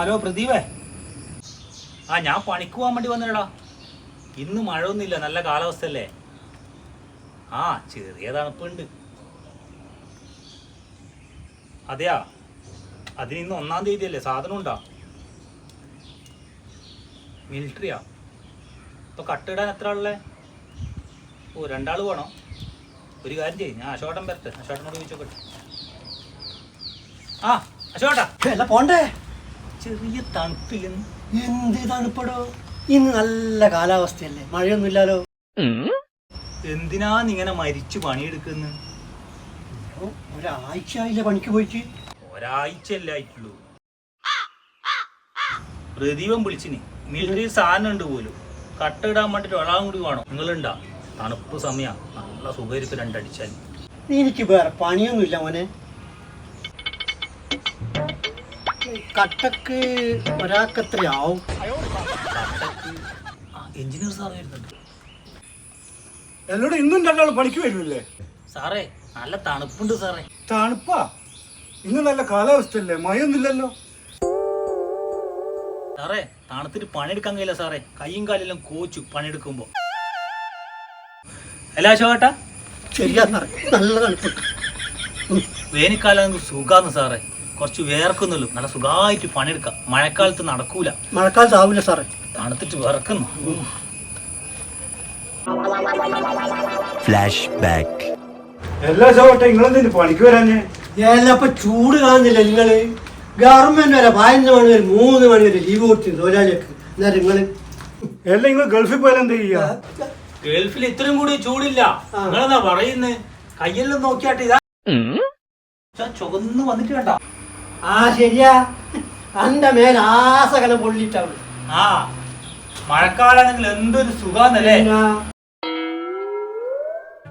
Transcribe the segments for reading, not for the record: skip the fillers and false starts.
Hello പ്രദീപേ. ഞാൻ പണിക്ക് പോകാൻ വേണ്ടി വന്നേടാ. ഇന്ന് മഴയൊന്നുമില്ല, നല്ല കാലാവസ്ഥയല്ലേ. ചെറിയ തണുപ്പുണ്ട്. അതെയാ, അതിന് ഇന്ന് 1-ാം തീയതി അല്ലേ, സാധനം ഉണ്ടോ? മിലിറ്ററിയാ? ഇപ്പൊ കട്ടിടാൻ എത്ര ആളല്ലേ? 2 ആൾ വേണോ? ഒരു കാര്യം ചെയ്യും, ഞാൻ അശോകട്ടൻ വരട്ടെ, അശോകട്ടനോട് ചോദിച്ചോട്ടെ. അശോകട്ടാ പോണ്ടേ? ചെറിയ തണുപ്പില്ലെന്ന്. എന്ത് തണുപ്പടോ, ഇന്ന് നല്ല കാലാവസ്ഥയല്ലേ, മഴയൊന്നും ഇല്ലാലോ. എന്തിനാ ഇങ്ങനെ മരിച്ചു പണിയെടുക്കുന്നു? ഒരാഴ്ച ആയില്ലേ പണിക്ക് പോയിട്ട്? ഒരാഴ്ചയല്ലേ ആയിട്ടുള്ളൂ. പ്രദീപം വിളിച്ചിന്, മിലിറ്ററി സാധനം ഉണ്ട് പോലും. കട്ടിടാൻ വേണ്ടിട്ട് ഒരാളും കൂടി വേണം. നിങ്ങളുണ്ടാ? തണുപ്പ് സമയ, നല്ല സുഖമായിരിക്കും 2 അടിച്ചാൽ. എനിക്ക് വേറെ പണിയൊന്നുമില്ല മോനെ. കട്ടക്ക് ഒരാൾക്ക് എത്രയാവും? എഞ്ചിനീയർ സാർ വരുന്നുണ്ട്. എന്നോട് ഇന്നും 2 ആൾ പണിക്ക് വരുമല്ലേ സാറേ? നല്ല തണുപ്പുണ്ട് സാറേ. തണുപ്പാ? ഇന്ന് നല്ല കാലാവസ്ഥയല്ലേ, മഴയൊന്നുമില്ലല്ലോ. സാറേ തണുത്തിട്ട് പണിയെടുക്കാൻ കഴിയില്ല സാറേ, കയ്യും കാലെല്ലാം കോച്ചു പണിയെടുക്കുമ്പോ. അല്ല അശോകേട്ടാ? ശരിയാ സാറേ, നല്ല തണുപ്പ്. വേനൽക്കാലം സുഖാന്ന് സാറേ, കുറച്ച് വേർക്കുന്നുള്ളൂ, നല്ല സുഖമായിട്ട് പണിയെടുക്കാം. മഴക്കാലത്ത് നടക്കൂല. മഴക്കാലത്ത് ആവില്ല സാറേ, തണുത്തിട്ട് വിറക്കുന്നു. Flash back. എല്ലാ ചോട്ടെ നിങ്ങളെന്തിന് പണിക്ക് വരാഞ്ഞേ? അപ്പൊ ചൂട് കാണുന്നില്ല നിങ്ങള്? ഗവൺമെന്റ് വരെ 15 മണി വരെ 3 മണി വരെ ലീവ് കൊടുത്തിരുന്നു തൊഴിലാളികൾക്ക്. എന്നാലും നിങ്ങള് എല്ലാം നിങ്ങൾ ഗൾഫിൽ പോയാൽ എന്താ ചെയ്യാ? ഗൾഫിൽ ഇത്രയും കൂടി ചൂടില്ല. നിങ്ങളെന്താ പറയുന്നത്? കയ്യെല്ലാം നോക്കിയാട്ട് ഇതാ ചുവന്ന് വന്നിട്ട് വേണ്ട. ശരിയാ, അന്റെ മേൽ ആസകലം പൊള്ളിട്ടാവും. മഴക്കാലാണെങ്കിൽ എന്തൊരു സുഖാന്നല്ലേ,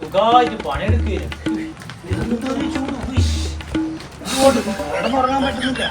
സുഖമായിട്ട് പണിയെടുക്കുകയില്ല. എന്തൊരു ചൂട്, കിടന്നുറങ്ങാൻ പറ്റുന്നില്ല.